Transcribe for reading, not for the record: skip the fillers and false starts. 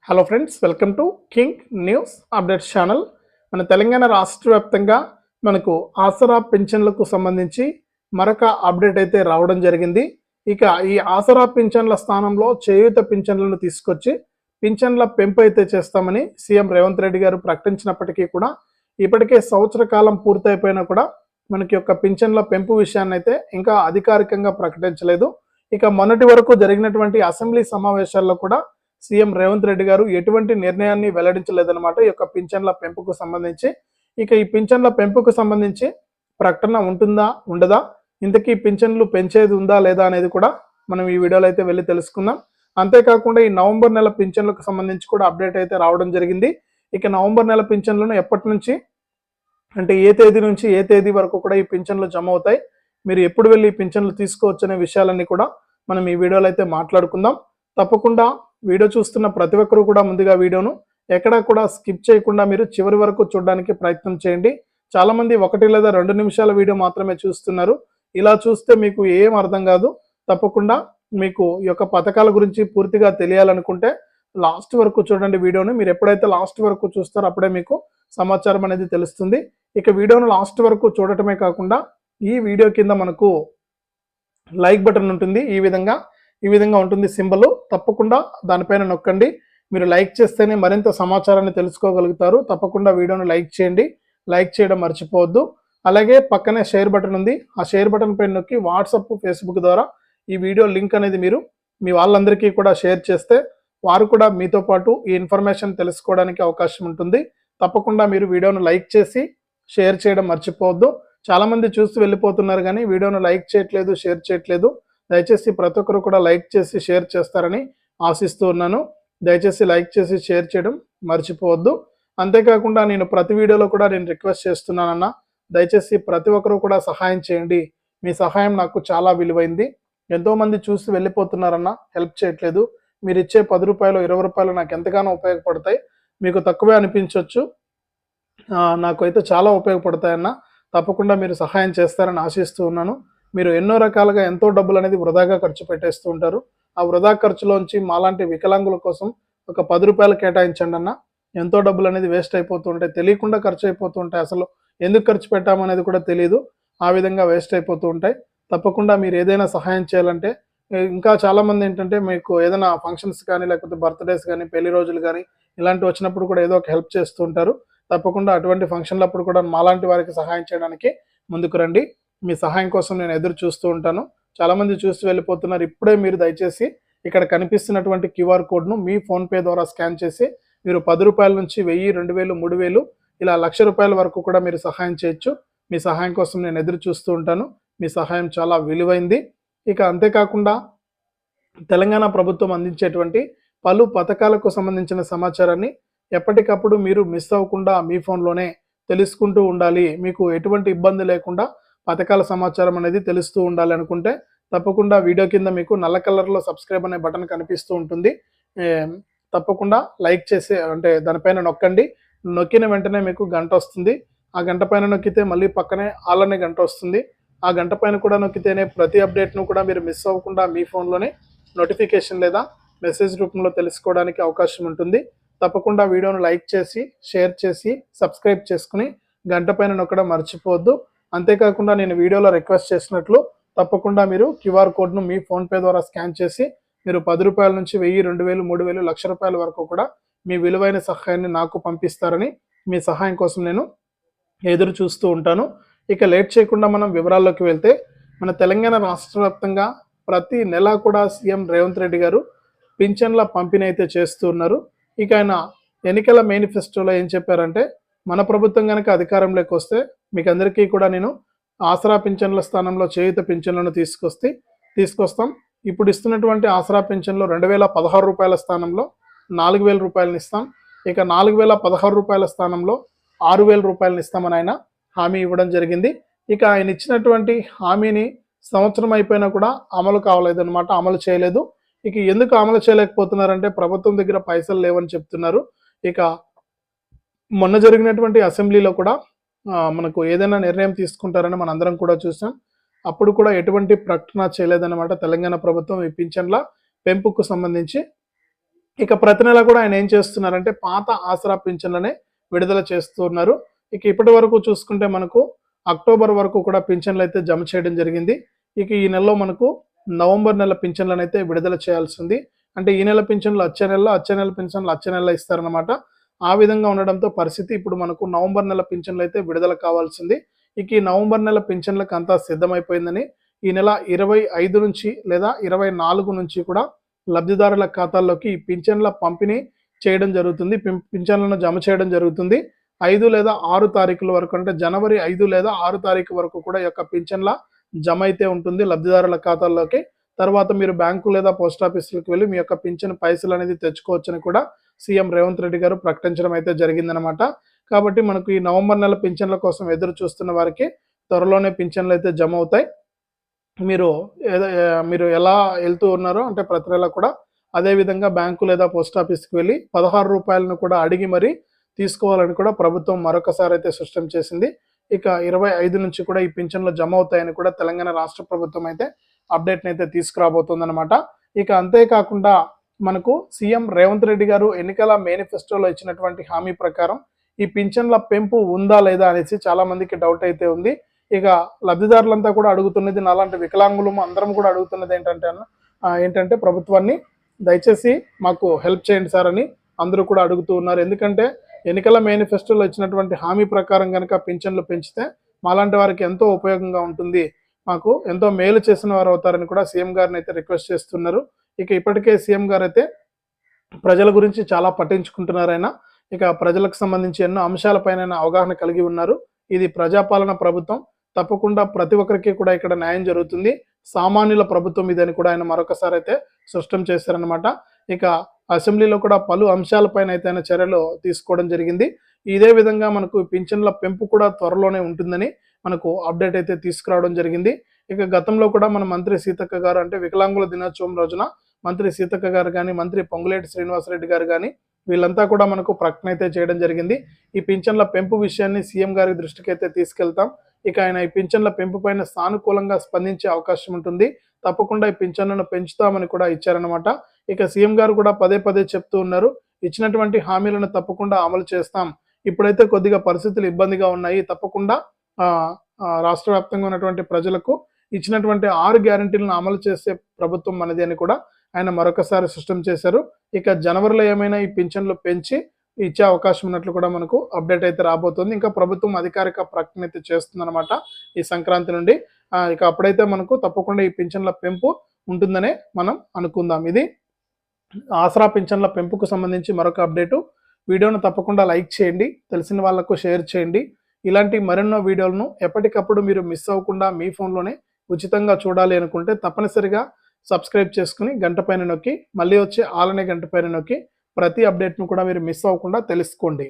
Hello friends, welcome to king news updates channel. మన తెలంగాణ రాష్ట్ర వ్యాప్తంగా మనకు ఆసరా పింఛన్లకు సంబంధించి మరొక అప్డేట్ అయితే రావడం జరిగింది. ఇక ఈ ఆసరా పింఛన్ల స్థానంలో చేయూత పింఛన్లను తీసుకొచ్చి పింఛన్ల పెంపు అయితే చేస్తామని సీఎం రేవంత్ రెడ్డి గారు ప్రకటించినప్పటికీ కూడా ఇప్పటికే సంవత్సర కాలం పూర్తయిపోయినా కూడా మనకి యొక్క పింఛన్ల పెంపు విషయాన్ని అయితే ఇంకా అధికారికంగా ప్రకటించలేదు. ఇక మొన్నటి వరకు జరిగినటువంటి అసెంబ్లీ సమావేశాల్లో కూడా సీఎం రేవంత్ రెడ్డి గారు ఎటువంటి నిర్ణయాన్ని వెల్లడించలేదన్నమాట ఈ యొక్క పింఛన్ల పెంపుకు సంబంధించి. ఇక ఈ పింఛన్ల పెంపుకు సంబంధించి ప్రకటన ఉంటుందా ఉండదా, ఇంతకీ పింఛన్లు పెంచేది ఉందా లేదా అనేది కూడా మనం ఈ వీడియోలో అయితే వెళ్ళి తెలుసుకుందాం. అంతేకాకుండా ఈ నవంబర్ నెల పింఛన్లకు సంబంధించి కూడా అప్డేట్ అయితే రావడం జరిగింది. ఇక నవంబర్ నెల పింఛన్లను ఎప్పటి నుంచి అంటే ఏ తేదీ నుంచి ఏ తేదీ వరకు కూడా ఈ పింఛన్లు జమ అవుతాయి, మీరు ఎప్పుడు వెళ్ళి ఈ పింఛన్లు తీసుకోవచ్చు అనే విషయాలన్నీ కూడా మనం ఈ వీడియోలో అయితే మాట్లాడుకుందాం. తప్పకుండా వీడియో చూస్తున్న ప్రతి ఒక్కరు కూడా ముందుగా వీడియోను ఎక్కడా కూడా స్కిప్ చేయకుండా మీరు చివరి వరకు చూడడానికి ప్రయత్నం చేయండి. చాలా మంది 1 లేదా 2 నిమిషాల వీడియో మాత్రమే చూస్తున్నారు. ఇలా చూస్తే మీకు ఏం అర్థం కాదు. తప్పకుండా మీకు ఈ యొక్క పథకాల గురించి పూర్తిగా తెలియాలనుకుంటే లాస్ట్ వరకు చూడండి వీడియోను. మీరు ఎప్పుడైతే లాస్ట్ వరకు చూస్తారో అప్పుడే మీకు సమాచారం అనేది తెలుస్తుంది. ఇక వీడియోను లాస్ట్ వరకు చూడటమే కాకుండా ఈ వీడియో కింద మనకు లైక్ బటన్ ఉంటుంది. ఈ విధంగా ఉంటుంది సింబల్. తప్పకుండా దానిపైన నొక్కండి. మీరు లైక్ చేస్తేనే మరింత సమాచారాన్ని తెలుసుకోగలుగుతారు. తప్పకుండా వీడియోను లైక్ చేయండి. లైక్ చేయడం మర్చిపోవద్దు. అలాగే పక్కనే షేర్ బటన్ ఉంది. ఆ షేర్ బటన్ పైన నొక్కి వాట్సాప్, ఫేస్బుక్ ద్వారా ఈ వీడియో లింక్ అనేది మీరు మీ వాళ్ళందరికీ కూడా షేర్ చేస్తే వారు కూడా మీతో పాటు ఈ ఇన్ఫర్మేషన్ తెలుసుకోవడానికి అవకాశం ఉంటుంది. తప్పకుండా మీరు వీడియోను లైక్ చేసి షేర్ చేయడం మర్చిపోవద్దు. చాలామంది చూస్తూ వెళ్ళిపోతున్నారు కానీ వీడియోను లైక్ చేయట్లేదు, షేర్ చేయట్లేదు. దయచేసి ప్రతి ఒక్కరు కూడా లైక్ చేసి షేర్ చేస్తారని ఆశిస్తూ ఉన్నాను. దయచేసి లైక్ చేసి షేర్ చేయడం మర్చిపోవద్దు. అంతేకాకుండా నేను ప్రతి వీడియోలో కూడా రిక్వెస్ట్ చేస్తున్నానన్నా, దయచేసి ప్రతి ఒక్కరు కూడా సహాయం చేయండి. మీ సహాయం నాకు చాలా విలువైంది. ఎంతోమంది చూసి వెళ్ళిపోతున్నారన్నా, హెల్ప్ చేయట్లేదు. మీరు ఇచ్చే 10 రూపాయలు, 20 రూపాయలు నాకు ఎంతగానో ఉపయోగపడతాయి. మీకు తక్కువే అనిపించవచ్చు, నాకు అయితే చాలా ఉపయోగపడతాయన్న. తప్పకుండా మీరు సహాయం చేస్తారని ఆశిస్తూ ఉన్నాను. మీరు ఎన్నో రకాలుగా ఎంతో డబ్బులు అనేది వృధాగా ఖర్చు పెట్టేస్తూ ఉంటారు. ఆ వృధా ఖర్చులోంచి మాలాంటి వికలాంగుల కోసం ఒక 10 రూపాయలు కేటాయించండి అన్న. ఎంతో డబ్బులు అనేది వేస్ట్ అయిపోతూ ఉంటాయి, తెలియకుండా ఖర్చు అయిపోతూ ఉంటాయి. అసలు ఎందుకు ఖర్చు పెట్టామనేది కూడా తెలియదు. ఆ విధంగా వేస్ట్ అయిపోతూ ఉంటాయి. తప్పకుండా మీరు ఏదైనా సహాయం చేయాలంటే, ఇంకా చాలామంది ఏంటంటే మీకు ఏదైనా ఫంక్షన్స్ కానీ, లేకపోతే బర్త్డేస్ కానీ, పెళ్లి రోజులు కానీ ఇలాంటివి వచ్చినప్పుడు కూడా ఏదో ఒక హెల్ప్ చేస్తూ ఉంటారు. తప్పకుండా అటువంటి ఫంక్షన్లప్పుడు కూడా మాలాంటి వారికి సహాయం చేయడానికి ముందుకు రండి. మీ సహాయం కోసం నేను ఎదురు చూస్తూ ఉంటాను. చాలామంది చూస్తూ వెళ్ళిపోతున్నారు. ఇప్పుడే మీరు దయచేసి ఇక్కడ కనిపిస్తున్నటువంటి క్యూఆర్ కోడ్ను మీ ఫోన్పే ద్వారా స్కాన్ చేసి మీరు 10 రూపాయల నుంచి 1000, 2000, 3000 ఇలా 1,00,000 రూపాయల వరకు కూడా మీరు సహాయం చేయొచ్చు. మీ సహాయం కోసం నేను ఎదురు చూస్తూ ఉంటాను. మీ సహాయం చాలా విలువైంది. ఇక అంతేకాకుండా తెలంగాణ ప్రభుత్వం అందించేటువంటి పలు పథకాలకు సంబంధించిన సమాచారాన్ని ఎప్పటికప్పుడు మీరు మిస్ అవ్వకుండా మీ ఫోన్లోనే తెలుసుకుంటూ ఉండాలి. మీకు ఎటువంటి ఇబ్బంది లేకుండా పథకాల సమాచారం అనేది తెలుస్తూ ఉండాలి అనుకుంటే తప్పకుండా వీడియో కింద మీకు నల్ల కలర్లో సబ్స్క్రైబ్ అనే బటన్ కనిపిస్తూ ఉంటుంది. తప్పకుండా లైక్ చేసి అంటే దానిపైన నొక్కండి. నొక్కిన వెంటనే మీకు గంట వస్తుంది. ఆ గంట పైన నొక్కితే మళ్ళీ పక్కనే ఆల్ అనే గంట వస్తుంది. ఆ గంట పైన కూడా నొక్కితేనే ప్రతి అప్డేట్ను కూడా మీరు మిస్ అవ్వకుండా మీ ఫోన్లోనే నోటిఫికేషన్ లేదా మెసేజ్ రూపంలో తెలుసుకోవడానికి అవకాశం ఉంటుంది. తప్పకుండా వీడియోను లైక్ చేసి షేర్ చేసి సబ్స్క్రైబ్ చేసుకుని గంట పైన నొక్కడం మర్చిపోవద్దు. అంతేకాకుండా నేను వీడియోలో రిక్వెస్ట్ చేసినట్లు తప్పకుండా మీరు క్యూఆర్ కోడ్ను మీ ఫోన్పే ద్వారా స్కాన్ చేసి మీరు 10 రూపాయల నుంచి 1000, 2000, 3000, 1,00,000 రూపాయల వరకు కూడా మీ విలువైన సహాయాన్ని నాకు పంపిస్తారని మీ సహాయం కోసం నేను ఎదురు చూస్తూ ఉంటాను. ఇక లేట్ చేయకుండా మనం వివరాల్లోకి వెళ్తే, మన తెలంగాణ రాష్ట్ర వ్యాప్తంగా ప్రతి నెల కూడా సీఎం రేవంత్ రెడ్డి గారు పింఛన్ల పంపిణీ అయితే చేస్తూ ఉన్నారు. ఇక ఆయన ఎన్నికల మేనిఫెస్టోలో ఏం చెప్పారంటే, మన ప్రభుత్వం కనుక అధికారంలోకి వస్తే మీకు అందరికీ కూడా నేను ఆసరా పింఛన్ల స్థానంలో చేయూత పింఛన్లను తీసుకొస్తాం. ఇప్పుడు ఇస్తున్నటువంటి ఆసరా పింఛన్లో 2016 రూపాయల స్థానంలో 4000 రూపాయలను ఇస్తాం. ఇక 4016 రూపాయల స్థానంలో 6000 రూపాయలను ఇస్తామని ఆయన హామీ ఇవ్వడం జరిగింది. ఇక ఆయన ఇచ్చినటువంటి హామీని సంవత్సరం అయిపోయినా కూడా అమలు కావలేదన్నమాట, అమలు చేయలేదు. ఇక ఎందుకు అమలు చేయలేకపోతున్నారంటే ప్రభుత్వం దగ్గర పైసలు లేవని చెప్తున్నారు. ఇక మొన్న జరిగినటువంటి అసెంబ్లీలో కూడా మనకు ఏదైనా నిర్ణయం తీసుకుంటారని మనందరం కూడా చూసాం. అప్పుడు కూడా ఎటువంటి ప్రకటన చేయలేదన్నమాట తెలంగాణ ప్రభుత్వం ఈ పింఛన్ల పెంపుకు సంబంధించి. ఇక ప్రతి నెల కూడా ఆయన ఏం చేస్తున్నారంటే పాత ఆసరా పింఛన్లనే విడుదల చేస్తున్నారు. ఇక ఇప్పటి వరకు చూసుకుంటే మనకు అక్టోబర్ వరకు కూడా పింఛన్లు అయితే జమ చేయడం జరిగింది. ఇక ఈ నెలలో మనకు నవంబర్ నెల పింఛన్లను అయితే విడుదల చేయాల్సి ఉంది. అంటే ఈ నెల పింఛన్లు వచ్చే నెలలో, వచ్చే నెల పింఛన్లు వచ్చే నెలలో ఇస్తారనమాట. ఆ విధంగా ఉండడంతో పరిస్థితి ఇప్పుడు మనకు నవంబర్ నెల పింఛన్లు అయితే విడుదల కావాల్సింది. ఇక ఈ నవంబర్ నెల పింఛన్లకు అంతా సిద్ధమైపోయిందని ఈ నెల 25 నుంచి లేదా 24 నుంచి కూడా లబ్ధిదారుల ఖాతాల్లోకి ఈ పింఛన్ల పంపిణీ చేయడం జరుగుతుంది. పింఛన్లను జమ చేయడం జరుగుతుంది. 5 లేదా 6 తారీఖుల వరకు, అంటే జనవరి 5 లేదా 6 తారీఖు వరకు కూడా ఈ యొక్క పింఛన్ల జమ అయితే ఉంటుంది లబ్ధిదారుల ఖాతాల్లోకి. తర్వాత మీరు బ్యాంకు లేదా పోస్ట్ ఆఫీసులకు వెళ్ళి మీ యొక్క పింఛన్ పైసలు అనేది తెచ్చుకోవచ్చని కూడా సీఎం రేవంత్ రెడ్డి గారు ప్రకటించడం అయితే జరిగిందనమాట. కాబట్టి మనకు ఈ నవంబర్ నెల పింఛన్ల కోసం ఎదురు చూస్తున్న వారికి త్వరలోనే పింఛన్లు అయితే జమ అవుతాయి. మీరు ఎలా వెళ్తూ ఉన్నారో అంటే ప్రతి నెల కూడా అదే విధంగా బ్యాంకు లేదా పోస్ట్ ఆఫీస్కి వెళ్ళి 16 రూపాయలను కూడా అడిగి మరి తీసుకోవాలని కూడా ప్రభుత్వం మరొకసారి అయితే స్పష్టం చేసింది. ఇక 25 నుంచి కూడా ఈ పింఛన్లు జమ అవుతాయని కూడా తెలంగాణ రాష్ట్ర ప్రభుత్వం అయితే అప్డేట్ని అయితే తీసుకురాబోతుందన్నమాట. ఇక అంతేకాకుండా మనకు సీఎం రేవంత్ రెడ్డి గారు ఎన్నికల మేనిఫెస్టోలో ఇచ్చినటువంటి హామీ ప్రకారం ఈ పింఛన్ల పెంపు ఉందా లేదా అనేసి చాలా మందికి డౌట్ అయితే ఉంది. ఇక లబ్ధిదారులంతా కూడా అడుగుతున్నది, నాలాంటి వికలాంగులు అందరం కూడా అడుగుతున్నది ఏంటంటే ప్రభుత్వాన్ని దయచేసి మాకు హెల్ప్ చేయండి సార్ అని అందరూ కూడా అడుగుతూ ఉన్నారు. ఎందుకంటే ఎన్నికల మేనిఫెస్టోలో ఇచ్చినటువంటి హామీ ప్రకారం కనుక పింఛన్లు పెంచితే మాలాంటి వారికి ఎంతో ఉపయోగంగా ఉంటుంది, మాకు ఎంతో మేలు చేసిన వారు అవుతారని కూడా సీఎం గారిని అయితే రిక్వెస్ట్ చేస్తున్నారు. ఇక ఇప్పటికే సీఎం గారు అయితే ప్రజల గురించి చాలా పట్టించుకుంటున్నారు. ఆయన ఇక ప్రజలకు సంబంధించి ఎన్నో అంశాలపైన అవగాహన కలిగి ఉన్నారు. ఇది ప్రజాపాలన ప్రభుత్వం, తప్పకుండా ప్రతి ఒక్కరికి కూడా ఇక్కడ న్యాయం జరుగుతుంది, సామాన్యుల ప్రభుత్వం ఇదని కూడా ఆయన మరొకసారి అయితే స్పష్టం చేశారనమాట. ఇక అసెంబ్లీలో కూడా పలు అంశాలపైన అయితే ఆయన చర్యలు తీసుకోవడం జరిగింది. ఇదే విధంగా మనకు పింఛన్ల పెంపు కూడా త్వరలోనే ఉంటుందని మనకు అప్డేట్ అయితే తీసుకురావడం జరిగింది. ఇక గతంలో కూడా మన మంత్రి సీతక్క గారు, అంటే వికలాంగుల దినోత్సవం రోజున మంత్రి సీతక్క గారు కానీ, మంత్రి పొంగులేటి శ్రీనివాసరెడ్డి గారు కానీ వీళ్ళంతా కూడా మనకు ప్రకటన అయితే చేయడం జరిగింది. ఈ పింఛన్ల పెంపు విషయాన్ని సీఎం గారి దృష్టికి అయితే తీసుకెళ్తాం. ఇక ఆయన ఈ పింఛన్ల పెంపు పైన సానుకూలంగా స్పందించే అవకాశం ఉంటుంది, తప్పకుండా ఈ పింఛన్లను పెంచుతామని కూడా ఇచ్చారనమాట. ఇక సీఎం గారు కూడా పదే పదే చెప్తూ ఉన్నారు, ఇచ్చినటువంటి హామీలను తప్పకుండా అమలు చేస్తాం, ఇప్పుడైతే కొద్దిగా పరిస్థితులు ఇబ్బందిగా ఉన్నాయి, తప్పకుండా రాష్ట్ర వ్యాప్తంగా ఉన్నటువంటి ప్రజలకు ఇచ్చినటువంటి 6 గ్యారెంటీలను అమలు చేసే ప్రభుత్వం మనది అని కూడా ఆయన మరొకసారి స్పష్టం చేశారు. ఇక జనవరిలో ఏమైనా ఈ పింఛన్లు పెంచి ఇచ్చే అవకాశం ఉన్నట్లు కూడా మనకు అప్డేట్ అయితే రాబోతుంది. ఇంకా ప్రభుత్వం అధికారిక ప్రకటన అయితే చేస్తుందన్నమాట ఈ సంక్రాంతి నుండి. ఇక అప్పుడైతే మనకు తప్పకుండా ఈ పింఛన్ల పెంపు ఉంటుందనే మనం అనుకుందాం. ఇది ఆసరా పింఛన్ల పెంపుకు సంబంధించి మరొక అప్డేటు. వీడియోను తప్పకుండా లైక్ చేయండి, తెలిసిన వాళ్ళకు షేర్ చేయండి. ఇలాంటి మరెన్నో వీడియోలను ఎప్పటికప్పుడు మీరు మిస్ అవ్వకుండా మీ ఫోన్లోనే ఉచితంగా చూడాలి అనుకుంటే తప్పనిసరిగా సబ్స్క్రైబ్ చేసుకుని గంట పైన నొక్కి మళ్ళీ వచ్చే ఆల్ అనే గంట పైన నొక్కి ప్రతి అప్డేట్ను కూడా మీరు మిస్ అవ్వకుండా తెలుసుకోండి.